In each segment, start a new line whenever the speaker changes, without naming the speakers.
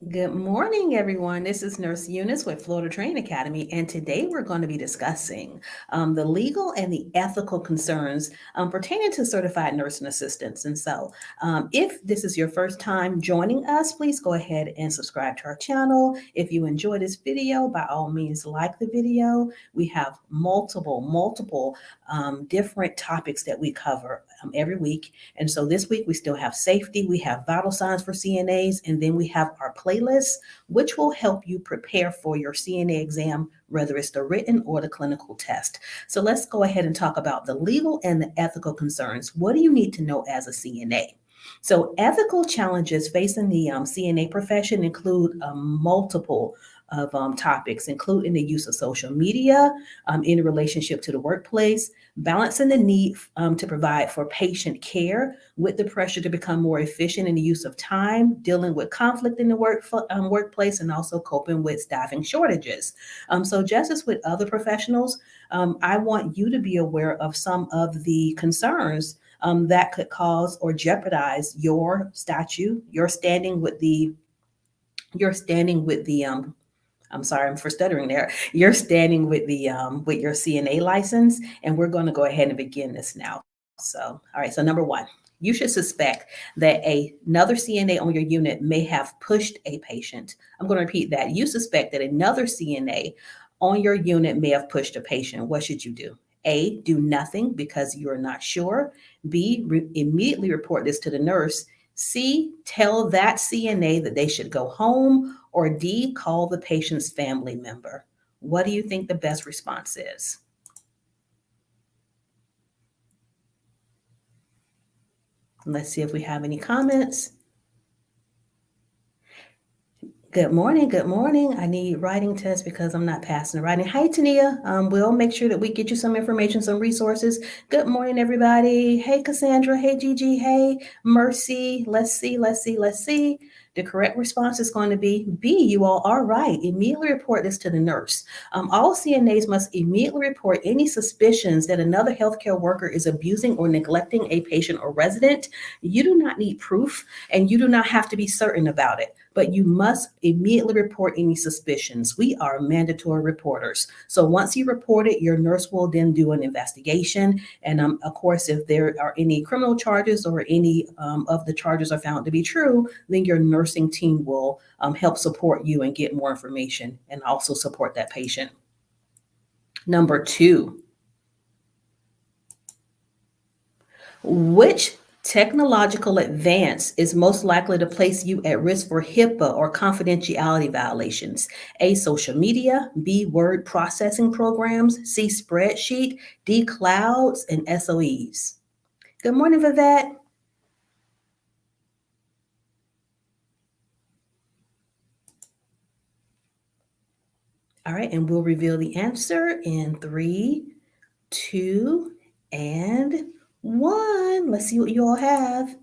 Good morning, everyone. This is Nurse Eunice with Florida Training Academy, and today we're going to be discussing the legal and the ethical concerns pertaining to certified nursing assistants. If this is your first time joining us, please go ahead and subscribe to our channel. If you enjoy this video, by all means, like the video. We have multiple different topics that we cover every week. And so this week we still have safety, we have vital signs for CNAs, and then we have our playlist, which will help you prepare for your CNA exam, whether it's the written or the clinical test. So let's go ahead and talk about the legal and the ethical concerns. What do you need to know as a CNA? So, ethical challenges facing the CNA profession include multiple of topics, including the use of social media in relationship to the workplace, balancing the need to provide for patient care with the pressure to become more efficient in the use of time, dealing with conflict in the workplace, and also coping with staffing shortages. So, just as with other professionals, I want you to be aware of some of the concerns that could cause or jeopardize your statute, your standing with the I'm sorry, I'm for stuttering there. You're standing with your CNA license, and we're going to go ahead and begin this now. So, all right. So, number one, you should suspect that another CNA on your unit may have pushed a patient. I'm going to repeat that. You suspect that another CNA on your unit may have pushed a patient. What should you do? A, do nothing because you're not sure. B, immediately report this to the nurse. C, tell that CNA that they should go home. Or D, call the patient's family member. What do you think the best response is? Let's see if we have any comments. Good morning. Good morning. I need writing tests because I'm not passing the writing. Hi, Tania. We'll make sure that we get you some information, some resources. Good morning, everybody. Hey, Cassandra. Hey, Gigi. Hey, Mercy. Let's see. The correct response is going to be B. You all are right. Immediately report this to the nurse. All CNAs must immediately report any suspicions that another healthcare worker is abusing or neglecting a patient or resident. You do not need proof, and you do not have to be certain about it, but you must immediately report any suspicions. We are mandatory reporters. So once you report it, your nurse will then do an investigation. And of course, if there are any criminal charges or any of the charges are found to be true, then your nursing team will help support you and get more information and also support that patient. Number two, which technological advance is most likely to place you at risk for HIPAA or confidentiality violations? A, social media. B, word processing programs. C, spreadsheet. D, clouds and SOEs. Good morning, Vivette. All right, and we'll reveal the answer in three, two, and one. Let's see what you all have.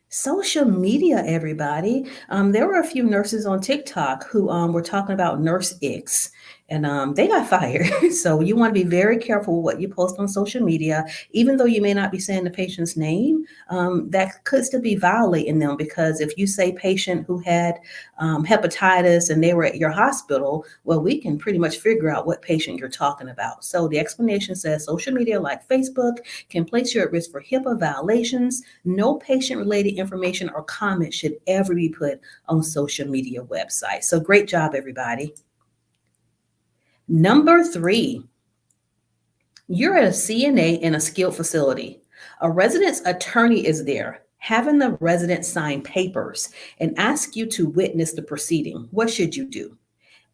Social media, everybody. There were a few nurses on TikTok who were talking about nurse icks, and they got fired. So you want to be very careful what you post on social media, even though you may not be saying the patient's name. That could still be violating them, because if you say patient who had hepatitis and they were at your hospital, well, we can pretty much figure out what patient you're talking about. So the explanation says social media like Facebook can place you at risk for HIPAA violations. No patient-related information or comments should ever be put on social media websites. So great job, everybody. Number three, you're at a CNA in a skilled facility. A resident's attorney is there, having the resident sign papers and ask you to witness the proceeding. What should you do?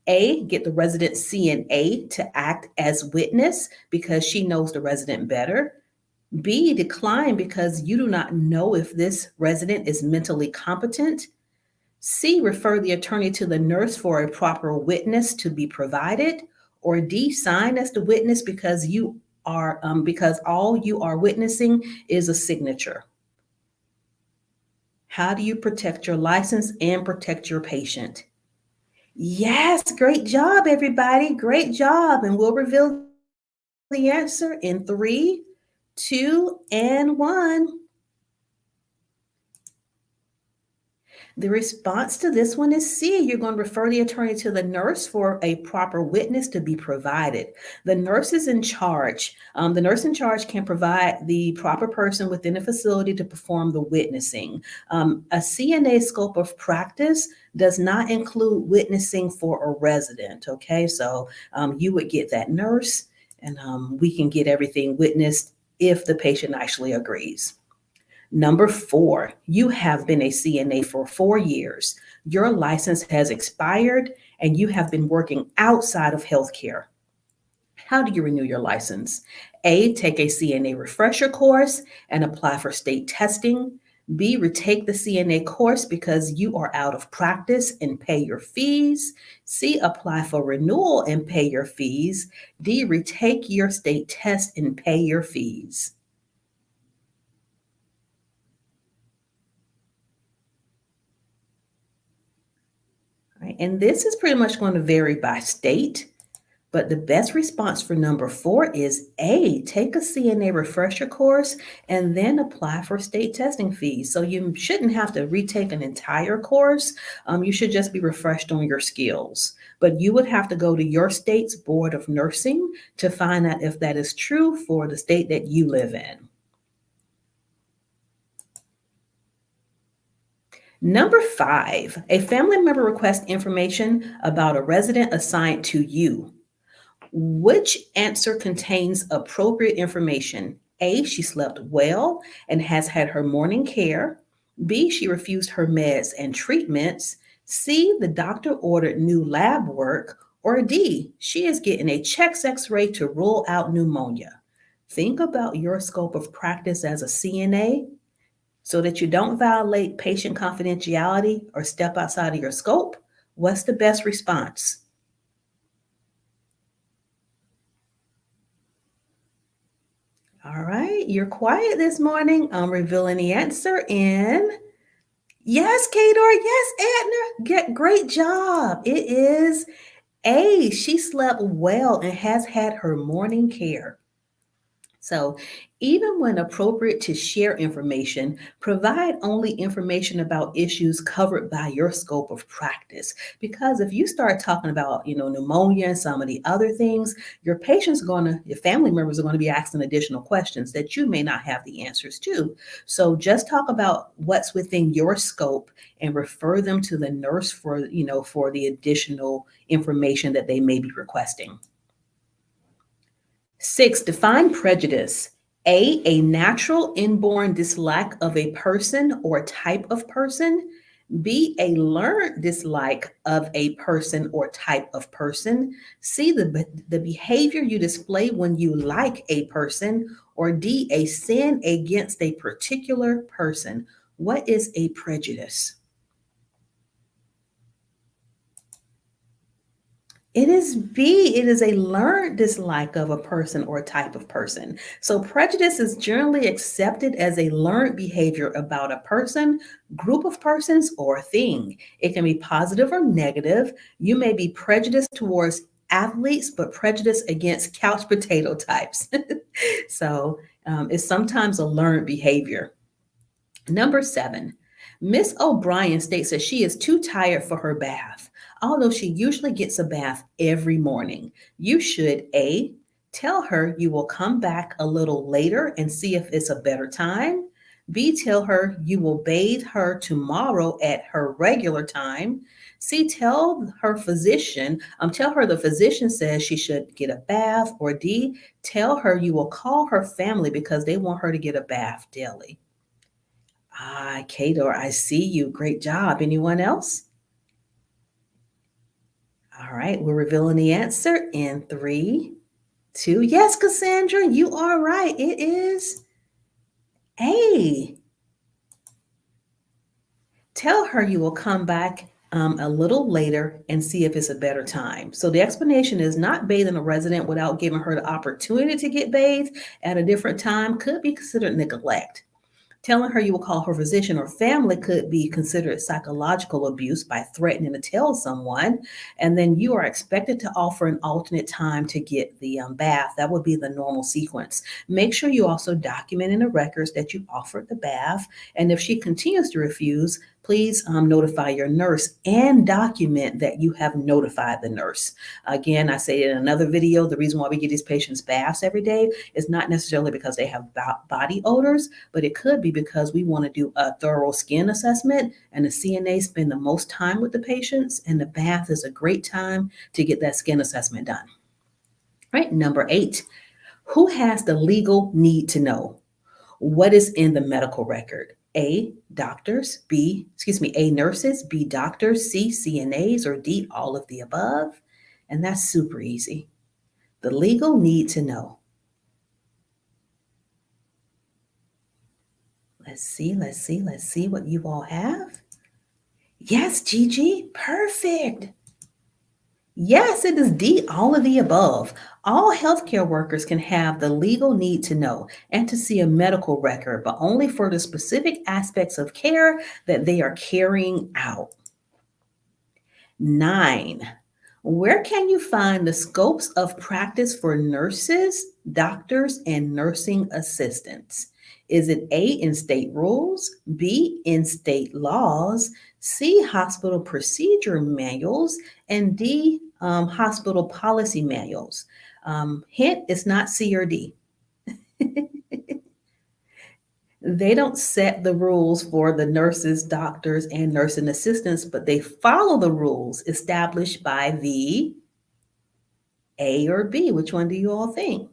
A, get the resident CNA to act as witness because she knows the resident better. B, decline because you do not know if this resident is mentally competent. C, refer the attorney to the nurse for a proper witness to be provided. Or D, sign as the witness because all you are witnessing is a signature. How do you protect your license and protect your patient? Yes, great job, everybody. Great job. And we'll reveal the answer in three, two, and one. The response to this one is C. You're going to refer the attorney to the nurse for a proper witness to be provided. The nurse is in charge. The nurse in charge can provide the proper person within the facility to perform the witnessing. A CNA scope of practice does not include witnessing for a resident. Okay, so you would get that nurse, and we can get everything witnessed if the patient actually agrees. Number 4, you have been a CNA for 4 years. Your license has expired and you have been working outside of healthcare. How do you renew your license? A, take a CNA refresher course and apply for state testing. B, retake the CNA course because you are out of practice and pay your fees. C, apply for renewal and pay your fees. D, retake your state test and pay your fees. Right? And this is pretty much going to vary by state, but the best response for number 4 is A, take a CNA refresher course and then apply for state testing fees. So you shouldn't have to retake an entire course. You should just be refreshed on your skills. But you would have to go to your state's Board of Nursing to find out if that is true for the state that you live in. Number 5, a family member requests information about a resident assigned to you. Which answer contains appropriate information? A, she slept well and has had her morning care. B, she refused her meds and treatments. C, the doctor ordered new lab work. Or D, she is getting a chest x-ray to rule out pneumonia. Think about your scope of practice as a CNA so that you don't violate patient confidentiality or step outside of your scope. What's the best response? All right, you're quiet this morning. I'm revealing the answer in yes, Kador. Yes, Edna. Get great job. It is A. She slept well and has had her morning care. So, even when appropriate to share information, provide only information about issues covered by your scope of practice. Because if you start talking about, pneumonia and some of the other things, your family members are going to be asking additional questions that you may not have the answers to. So, just talk about what's within your scope and refer them to the nurse for the additional information that they may be requesting. 6, define prejudice. A natural inborn dislike of a person or type of person. B, a learned dislike of a person or type of person. C, the behavior you display when you like a person. Or D, a sin against a particular person. What is a prejudice? It is B. It is a learned dislike of a person or type of person. So, prejudice is generally accepted as a learned behavior about a person, group of persons, or thing. It can be positive or negative. You may be prejudiced towards athletes, but prejudice against couch potato types. So, it's sometimes a learned behavior. Number 7, Miss O'Brien states that she is too tired for her bath, although she usually gets a bath every morning. You should A, tell her you will come back a little later and see if it's a better time. B, tell her you will bathe her tomorrow at her regular time. C, tell her the physician says she should get a bath. Or D, tell her you will call her family because they want her to get a bath daily. Ah, Kador, I see you. Great job. Anyone else? All right, we're revealing the answer in 3, 2. Yes, Cassandra, you are right. It is A. Tell her you will come back a little later and see if it's a better time. So the explanation is not bathing a resident without giving her the opportunity to get bathed at a different time could be considered neglect. Telling her you will call her physician or family could be considered psychological abuse by threatening to tell someone. And then you are expected to offer an alternate time to get the bath. That would be the normal sequence. Make sure you also document in the records that you offered the bath. And if she continues to refuse, please notify your nurse and document that you have notified the nurse. Again, I say in another video, the reason why we give these patients baths every day is not necessarily because they have body odors, but it could be because we want to do a thorough skin assessment, and the CNA spend the most time with the patients, and the bath is a great time to get that skin assessment done. All right, number 8, who has the legal need to know? What is in the medical record? A, doctors, A, nurses, B, doctors, C, CNAs, or D, all of the above? And that's super easy. The legal need to know. Let's see what you all have. Yes, Gigi, perfect. Yes, it is D, all of the above. All healthcare workers can have the legal need to know and to see a medical record, but only for the specific aspects of care that they are carrying out. 9. Where can you find the scopes of practice for nurses, doctors, and nursing assistants? Is it A, in state rules, B, in state laws, C, hospital procedure manuals, and D, hospital policy manuals? Hint, it's not C or D. They don't set the rules for the nurses, doctors, and nursing assistants, but they follow the rules established by the A or B. Which one do you all think?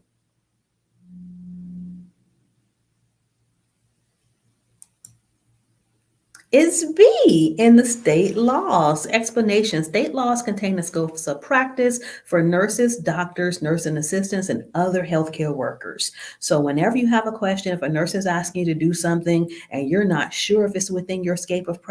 It's B, in the state laws. Explanation. State laws contain the scopes of practice for nurses, doctors, nursing assistants, and other healthcare workers. So whenever you have a question, if a nurse is asking you to do something and you're not sure if it's within your scope of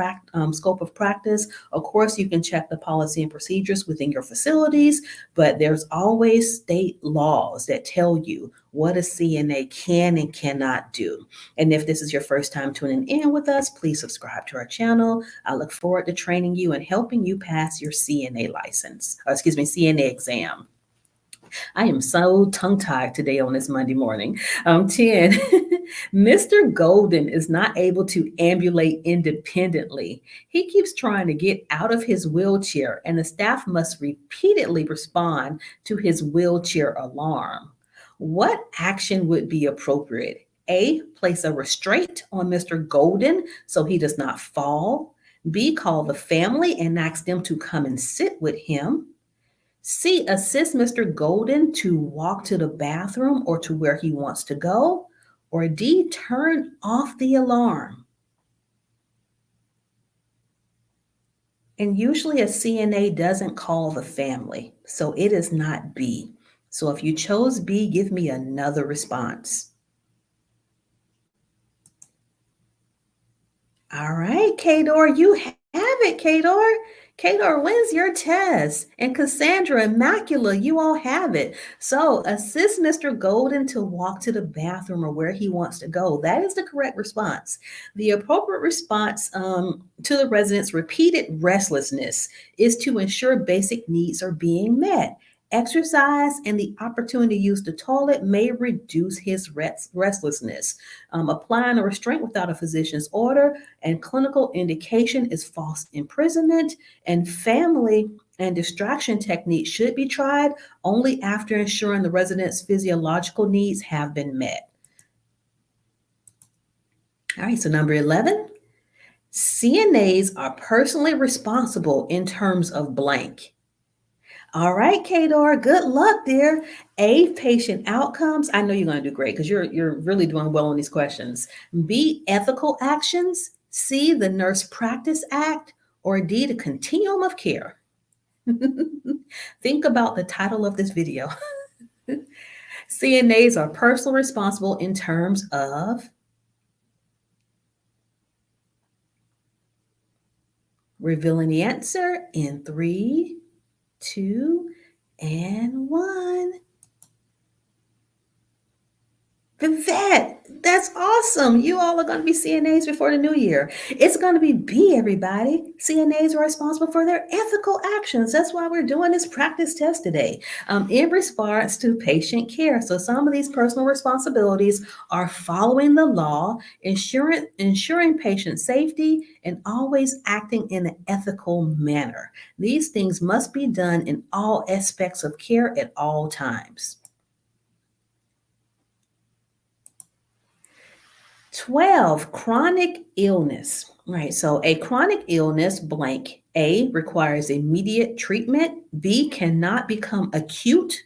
practice, of course, you can check the policy and procedures within your facilities, but there's always state laws that tell you what a CNA can and cannot do. And if this is your first time tuning in with us, please subscribe to our channel. I look forward to training you and helping you pass your CNA CNA exam. I am so tongue-tied today on this Monday morning. 10, Mr. Golden is not able to ambulate independently. He keeps trying to get out of his wheelchair, and the staff must repeatedly respond to his wheelchair alarm. What action would be appropriate? A, place a restraint on Mr. Golden so he does not fall. B, call the family and ask them to come and sit with him. C, assist Mr. Golden to walk to the bathroom or to where he wants to go. Or D, turn off the alarm. And usually a CNA doesn't call the family, so it is not B. So if you chose B, give me another response. All right, Kador, you have it, Kador. Kador wins your test. And Cassandra and Macula, you all have it. So assist Mr. Golden to walk to the bathroom or where he wants to go. That is the correct response. The appropriate response to the resident's repeated restlessness is to ensure basic needs are being met. Exercise and the opportunity to use the toilet may reduce his restlessness. Applying a restraint without a physician's order and clinical indication is false imprisonment, and family and distraction techniques should be tried only after ensuring the resident's physiological needs have been met. All right, so number 11, CNAs are personally responsible in terms of blank. All right, Kador, good luck, dear. A, patient outcomes. I know you're going to do great because you're really doing well on these questions. B, ethical actions. C, the Nurse Practice Act. Or D, the continuum of care. Think about the title of this video. CNAs are personally responsible in terms of revealing the answer in 3, 2, and 1. Vivette, that's awesome. You all are going to be CNAs before the new year. It's going to be B, everybody. CNAs are responsible for their ethical actions. That's why we're doing this practice test today in response to patient care. So, some of these personal responsibilities are following the law, ensuring patient safety, and always acting in an ethical manner. These things must be done in all aspects of care at all times. 12, chronic illness. Right. So a chronic illness, blank, A, requires immediate treatment, B, cannot become acute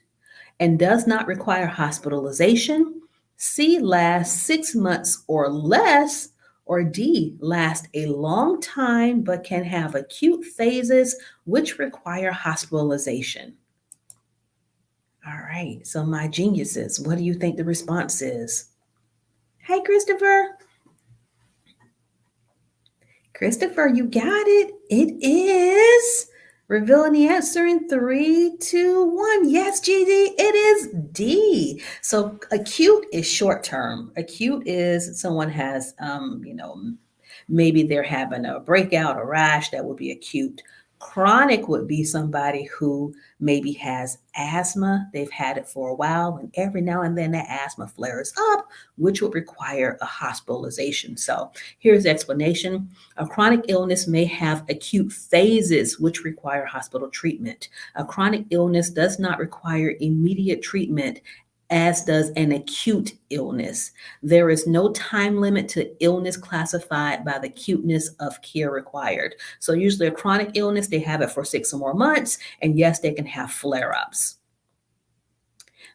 and does not require hospitalization, C, lasts 6 months or less, or D, lasts a long time but can have acute phases which require hospitalization. All right. So, my geniuses, what do you think the response is? Hey, Christopher. Christopher, you got it. It is. Revealing the answer in 3, 2, 1. Yes, GD, it is D. So acute is short term. Acute is someone has, maybe they're having a breakout, a rash, that would be acute. Chronic would be somebody who maybe has asthma. They've had it for a while, and every now and then that asthma flares up, which would require a hospitalization. So here's the explanation. A chronic illness may have acute phases which require hospital treatment. A chronic illness does not require immediate treatment, as does an acute illness. There is no time limit to illness classified by the acuteness of care required. So, usually, a chronic illness, they have it for 6 or more months, and yes, they can have flare ups.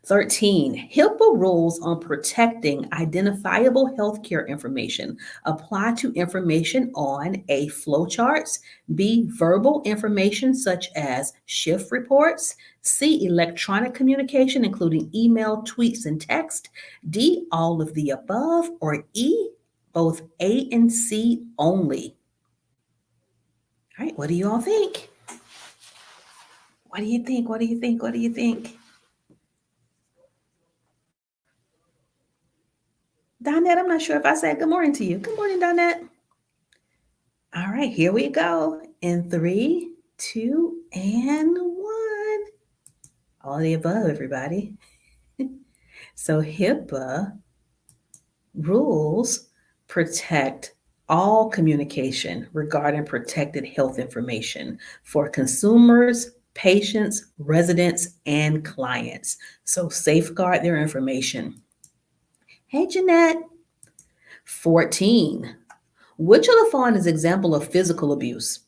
13, HIPAA rules on protecting identifiable healthcare information apply to information on A, flowcharts, B, verbal information such as shift reports, C, electronic communication, including email, tweets, and text, D, all of the above, or E, both A and C only. All right, what do you all think? What do you think? What do you think? What do you think? Donette, I'm not sure if I said good morning to you. Good morning, Donette. All right, here we go. In 3, 2, and 1. All of the above, everybody. So HIPAA rules protect all communication regarding protected health information for consumers, patients, residents, and clients. So safeguard their information. Hey, Jeanette. 14. Which of the following is example of physical abuse?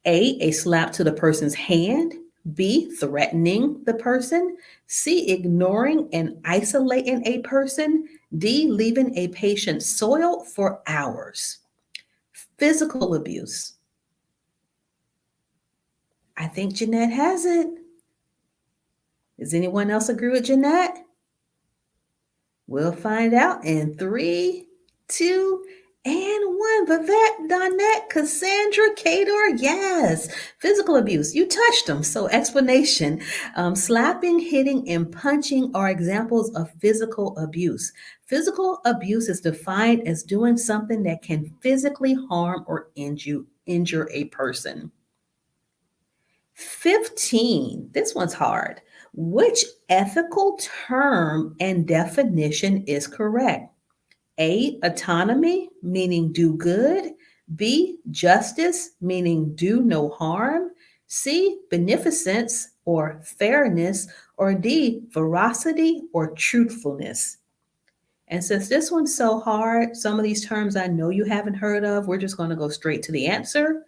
A slap to the person's hand. B, threatening the person. C, ignoring and isolating a person. D, leaving a patient soiled for hours. Physical abuse. I think Jeanette has it. Does anyone else agree with Jeanette? We'll find out in 3, 2, and 1. Vivette, Donette, Cassandra, Kador, yes. Physical abuse, you touched them. So explanation, slapping, hitting, and punching are examples of physical abuse. Physical abuse is defined as doing something that can physically harm or injure a person. 15, this one's hard. Which ethical term and definition is correct? A, autonomy, meaning do good. B, justice, meaning do no harm. C, beneficence or fairness. Or D, veracity or truthfulness. And since this one's so hard, some of these terms I know you haven't heard of, we're just going to go straight to the answer.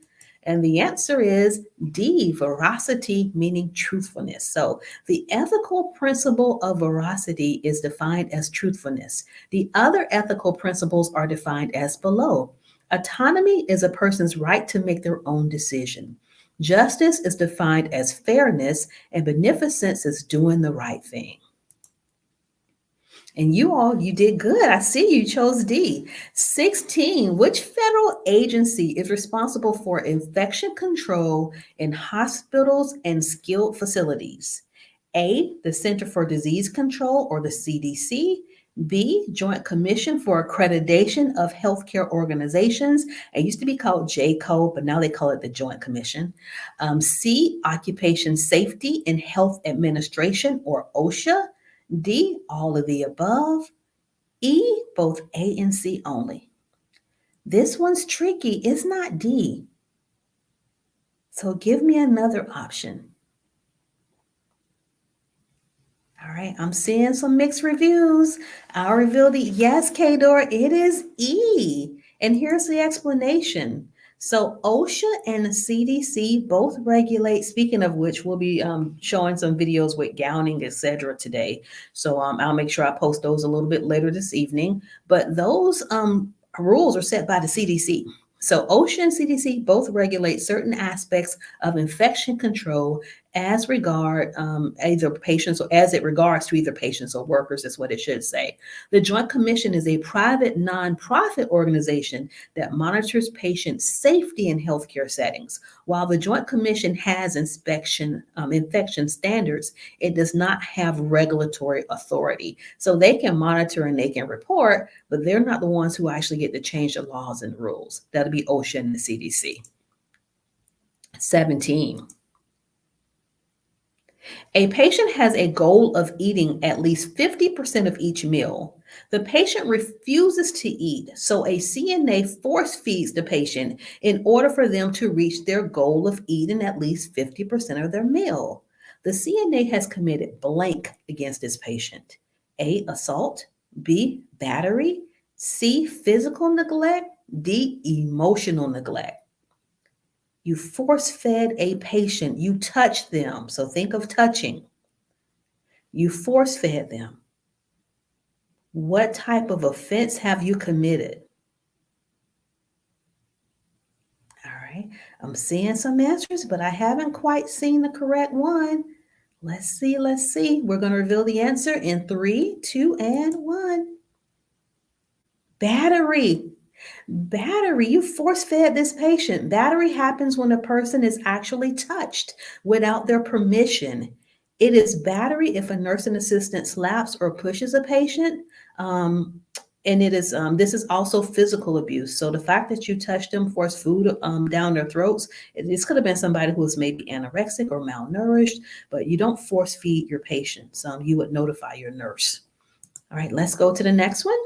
And the answer is D, veracity, meaning truthfulness. So the ethical principle of veracity is defined as truthfulness. The other ethical principles are defined as below. Autonomy is a person's right to make their own decision. Justice is defined as fairness, and beneficence is doing the right thing. And you did good. I see you chose D. 16, which federal agency is responsible for infection control in hospitals and skilled facilities? A, the Center for Disease Control or the CDC. B, Joint Commission for Accreditation of Healthcare Organizations. It used to be called JCO, but now they call it the Joint Commission. C, Occupation Safety and Health Administration, or OSHA. D, all of the above. E, both A and C only. This one's tricky. It's not D. So give me another option. All right, I'm seeing some mixed reviews. I'll reveal the yes, Kador, it is E. And here's the explanation. So OSHA and the CDC both regulate, speaking of which, we'll be showing some videos with gowning, etc. today. So I'll make sure I post those a little bit later this evening. But those rules are set by the CDC. So OSHA and CDC both regulate certain aspects of infection control as regard either patients or as it regards to either patients or workers is what it should say. The Joint Commission is a private nonprofit organization that monitors patient safety in healthcare settings. While the Joint Commission has infection standards, it does not have regulatory authority. So they can monitor and they can report, but they're not the ones who actually get to change the laws and rules. That'll be OSHA and the CDC. 17. A patient has a goal of eating at least 50% of each meal. The patient refuses to eat, so a CNA force feeds the patient in order for them to reach their goal of eating at least 50% of their meal. The CNA has committed blank against this patient. A, assault. B, battery. C, physical neglect. D, emotional neglect. You force fed a patient, you touched them. So think of touching. You force fed them. What type of offense have you committed? All right, I'm seeing some answers, but I haven't quite seen the correct one. Let's see. We're going to reveal the answer in 3, 2, and 1. Battery. Battery, you force fed this patient. Battery happens when a person is actually touched without their permission. It is battery if a nursing assistant slaps or pushes a patient. And it is this is also physical abuse. So the fact that you touched them, forced food down their throats, this could have been somebody who was maybe anorexic or malnourished, but you don't force feed your patients. You would notify your nurse. All right, let's go to the next one.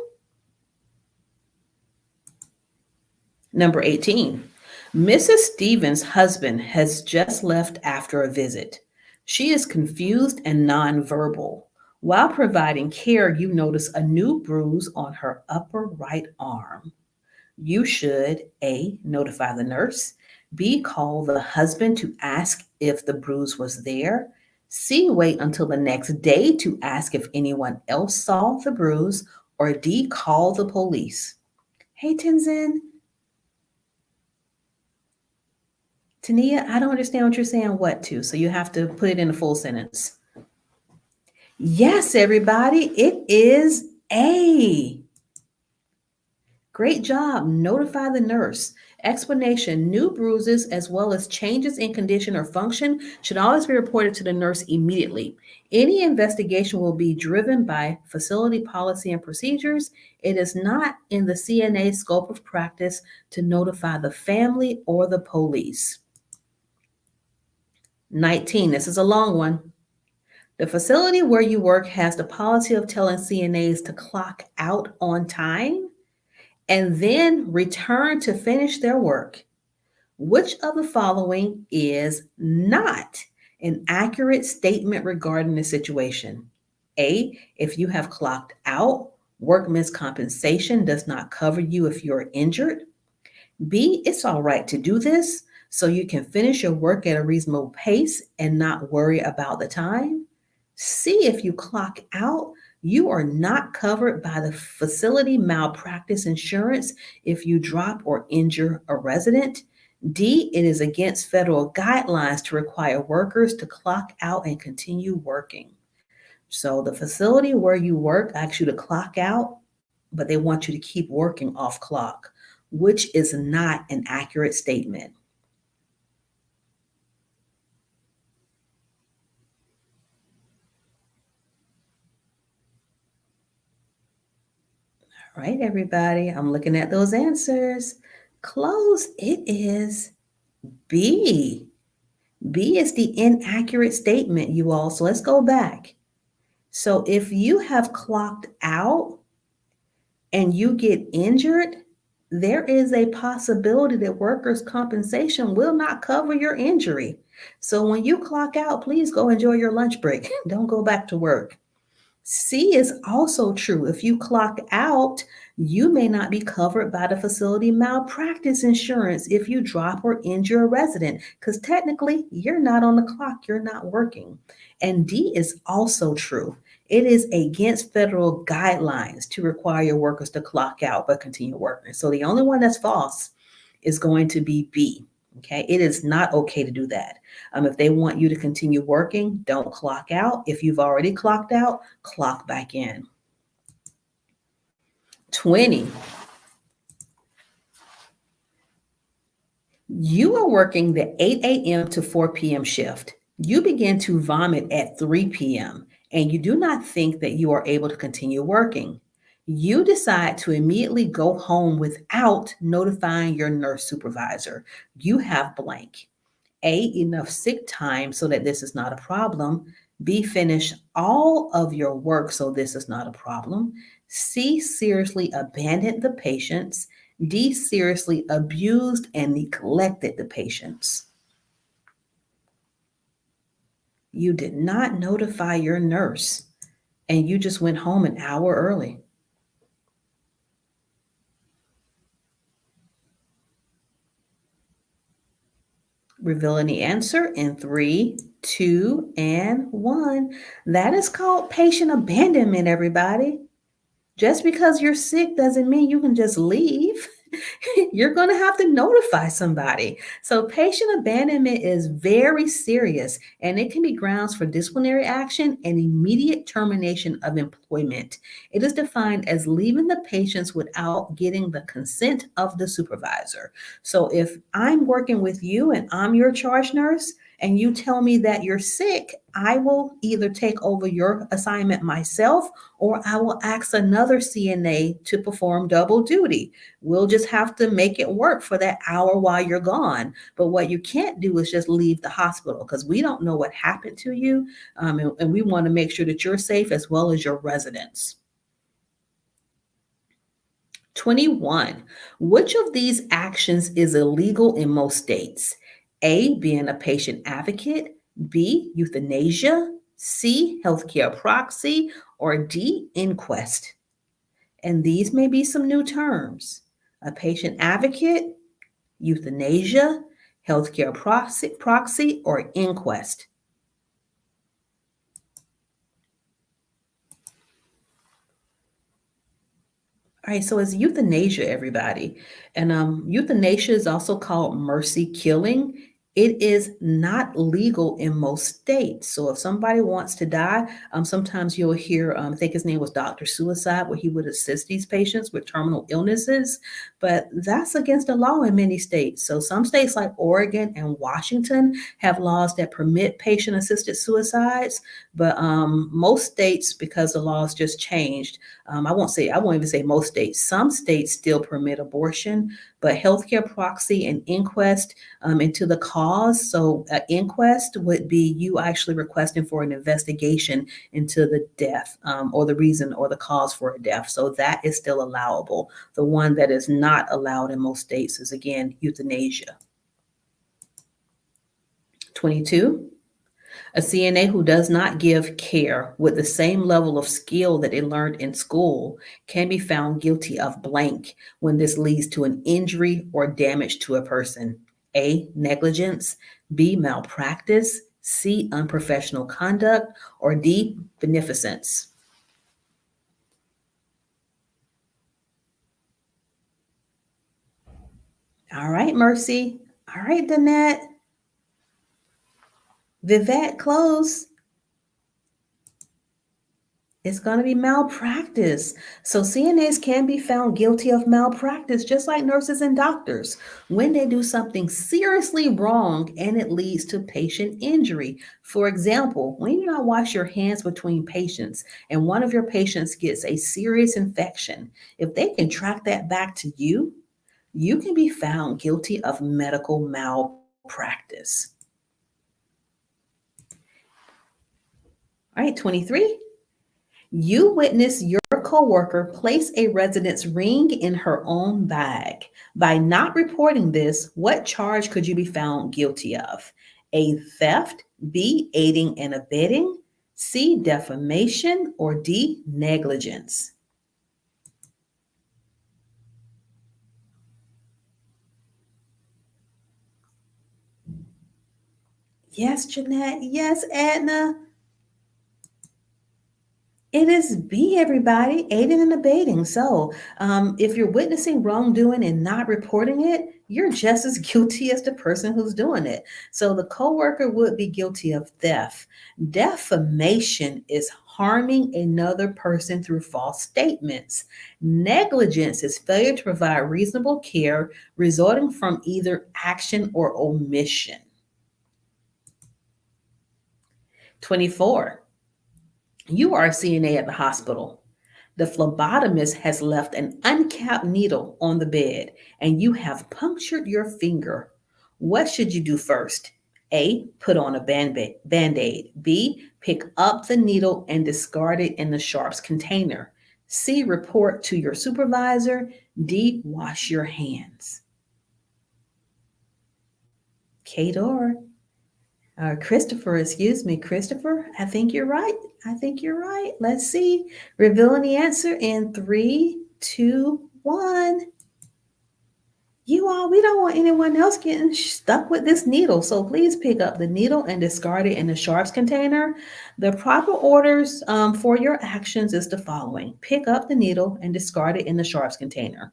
Number 18, Mrs. Stevens' husband has just left after a visit. She is confused and nonverbal. While providing care, you notice a new bruise on her upper right arm. You should A, notify the nurse, B, call the husband to ask if the bruise was there, C, wait until the next day to ask if anyone else saw the bruise, or D, call the police. Hey, Tenzin. Tania, I don't understand what you're saying what to, so you have to put it in a full sentence. Yes, everybody, it is A. Great job. Notify the nurse. Explanation, new bruises as well as changes in condition or function should always be reported to the nurse immediately. Any investigation will be driven by facility policy and procedures. It is not in the CNA scope of practice to notify the family or the police. 19, this is a long one. The facility where you work has the policy of telling CNAs to clock out on time and then return to finish their work. Which of the following is not an accurate statement regarding the situation? A, if you have clocked out, workman's compensation does not cover you if you're injured. B, it's all right to do this so you can finish your work at a reasonable pace and not worry about the time. C, if you clock out, you are not covered by the facility malpractice insurance if you drop or injure a resident. D, it is against federal guidelines to require workers to clock out and continue working. So the facility where you work asks you to clock out, but they want you to keep working off clock, which is not an accurate statement. All right, everybody, I'm looking at those answers. Close. It is B. B is the inaccurate statement, you all. So let's go back. So if you have clocked out and you get injured, there is a possibility that workers' compensation will not cover your injury. So when you clock out, please go enjoy your lunch break. Don't go back to work. C is also true. If you clock out, you may not be covered by the facility malpractice insurance if you drop or injure a resident, because technically you're not on the clock, you're not working. And D is also true. It is against federal guidelines to require your workers to clock out but continue working. So the only one that's false is going to be B. Okay, it is not okay to do that. If they want you to continue working, don't clock out. If you've already clocked out, clock back in. 20. You are working the 8 a.m. to 4 p.m. shift. You begin to vomit at 3 p.m. and you do not think that you are able to continue working. You decide to immediately go home without notifying your nurse supervisor. You have blank. A, enough sick time so that this is not a problem. B, finish all of your work so this is not a problem. C, seriously abandoned the patients. D, seriously abused and neglected the patients. You did not notify your nurse and you just went home an hour early. Revealing the answer in 3, 2, and 1. That is called patient abandonment, everybody. Just because you're sick doesn't mean you can just leave. You're going to have to notify somebody. So, patient abandonment is very serious and it can be grounds for disciplinary action and immediate termination of employment. It is defined as leaving the patients without getting the consent of the supervisor. So, if I'm working with you and I'm your charge nurse, and you tell me that you're sick, I will either take over your assignment myself or I will ask another CNA to perform double duty. We'll just have to make it work for that hour while you're gone. But what you can't do is just leave the hospital because we don't know what happened to you. And we want to make sure that you're safe as well as your residents. 21. Which of these actions is illegal in most states? A, being a patient advocate, B, euthanasia, C, healthcare proxy, or D, inquest. And these may be some new terms. A patient advocate, euthanasia, healthcare proxy, or inquest. All right, so it's euthanasia, everybody. And euthanasia is also called mercy killing. It is not legal in most states. So if somebody wants to die, sometimes you'll hear, I think his name was Dr. Suicide, where he would assist these patients with terminal illnesses. But that's against the law in many states. So some states like Oregon and Washington have laws that permit patient-assisted suicides. But most states, because the laws just changed, I won't even say most states. Some states still permit abortion, but healthcare proxy and inquest into the cause. So, an inquest would be you actually requesting for an investigation into the death or the reason or the cause for a death. So, that is still allowable. The one that is not allowed in most states is, again, euthanasia. 22. A CNA who does not give care with the same level of skill that they learned in school can be found guilty of blank when this leads to an injury or damage to a person. A, negligence, B, malpractice, C, unprofessional conduct, or D, beneficence. All right, Mercy. All right, Danette. Vivette, close. It's going to be malpractice. So CNAs can be found guilty of malpractice, just like nurses and doctors, when they do something seriously wrong and it leads to patient injury. For example, when you not wash your hands between patients and one of your patients gets a serious infection, if they can track that back to you, you can be found guilty of medical malpractice. All right, 23. You witness your coworker place a resident's ring in her own bag. By not reporting this, what charge could you be found guilty of? A, theft, B, aiding and abetting, C, defamation, or D, negligence? Yes, Jeanette. Yes, Edna. It is B, everybody, aiding and abetting. So, if you're witnessing wrongdoing and not reporting it, you're just as guilty as the person who's doing it. So, the coworker would be guilty of theft. Defamation is harming another person through false statements. Negligence is failure to provide reasonable care resulting from either action or omission. 24. You are a CNA at the hospital. The phlebotomist has left an uncapped needle on the bed and you have punctured your finger. What should you do first? A, put on a band-aid. B, pick up the needle and discard it in the sharps container. C, report to your supervisor. D, wash your hands. Kador. Christopher, excuse me, Christopher. I think you're right. I think you're right. Let's see. Revealing the answer in 3, 2, 1. You all, we don't want anyone else getting stuck with this needle. So please pick up the needle and discard it in the sharps container. The proper orders for your actions is the following. Pick up the needle and discard it in the sharps container.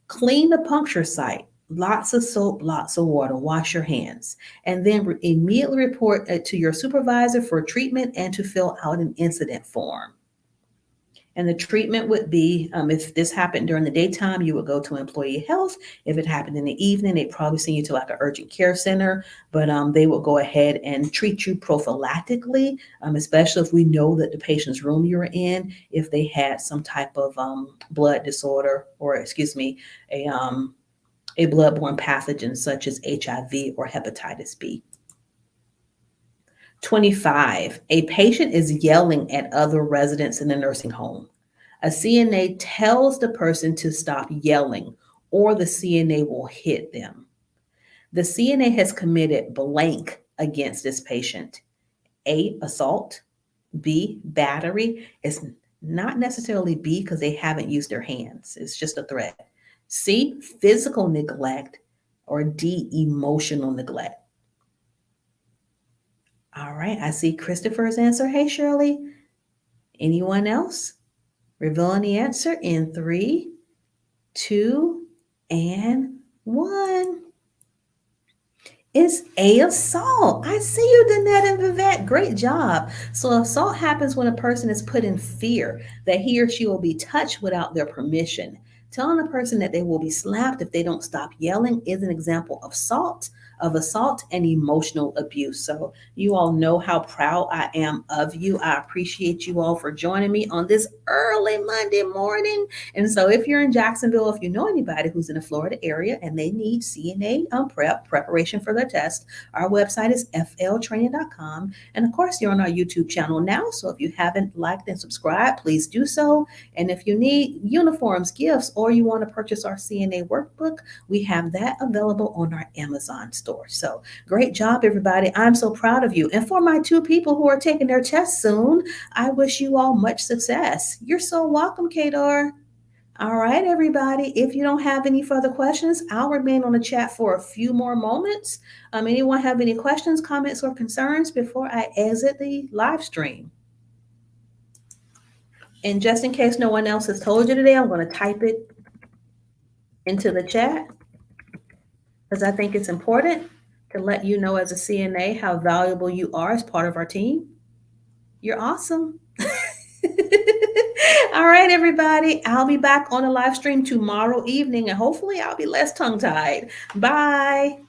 Clean the puncture site. Lots of soap, lots of water. Wash your hands. And then immediately report it to your supervisor for treatment and to fill out an incident form. And the treatment would be if this happened during the daytime, you would go to employee health. If it happened in the evening, they'd probably send you to like an urgent care center, but they will go ahead and treat you prophylactically, especially if we know that the patient's room you're in, if they had some type of blood disorder or, excuse me, a bloodborne pathogen such as HIV or hepatitis B. 25. A patient is yelling at other residents in the nursing home. A CNA tells the person to stop yelling, or the CNA will hit them. The CNA has committed blank against this patient. A, assault. B, battery. It's not necessarily B because they haven't used their hands. It's just a threat. C, physical neglect. Or D, emotional neglect. All right, I see Christopher's answer. Hey, Shirley. Anyone else? Revealing the answer in 3, 2, and 1. It's A, assault. I see you, Danette and Vivette. Great job. So assault happens when a person is put in fear that he or she will be touched without their permission. Telling a person that they will be slapped if they don't stop yelling is an example of assault and emotional abuse. So you all know how proud I am of you. I appreciate you all for joining me on this early Monday morning. And so if you're in Jacksonville, if you know anybody who's in the Florida area and they need CNA preparation for their test, our website is fltraining.com. And of course, you're on our YouTube channel now. So if you haven't liked and subscribed, please do so. And if you need uniforms, gifts, or you want to purchase our CNA workbook, we have that available on our Amazon store. So great job, everybody. I'm so proud of you. And for my 2 people who are taking their tests soon, I wish you all much success. You're so welcome, Kador. All right, everybody. If you don't have any further questions, I'll remain on the chat for a few more moments. Anyone have any questions, comments, or concerns before I exit the live stream? And just in case no one else has told you today, I'm going to type it into the chat because I think it's important to let you know as a CNA how valuable you are as part of our team. You're awesome. All right, everybody. I'll be back on a live stream tomorrow evening, and hopefully, I'll be less tongue tied. Bye.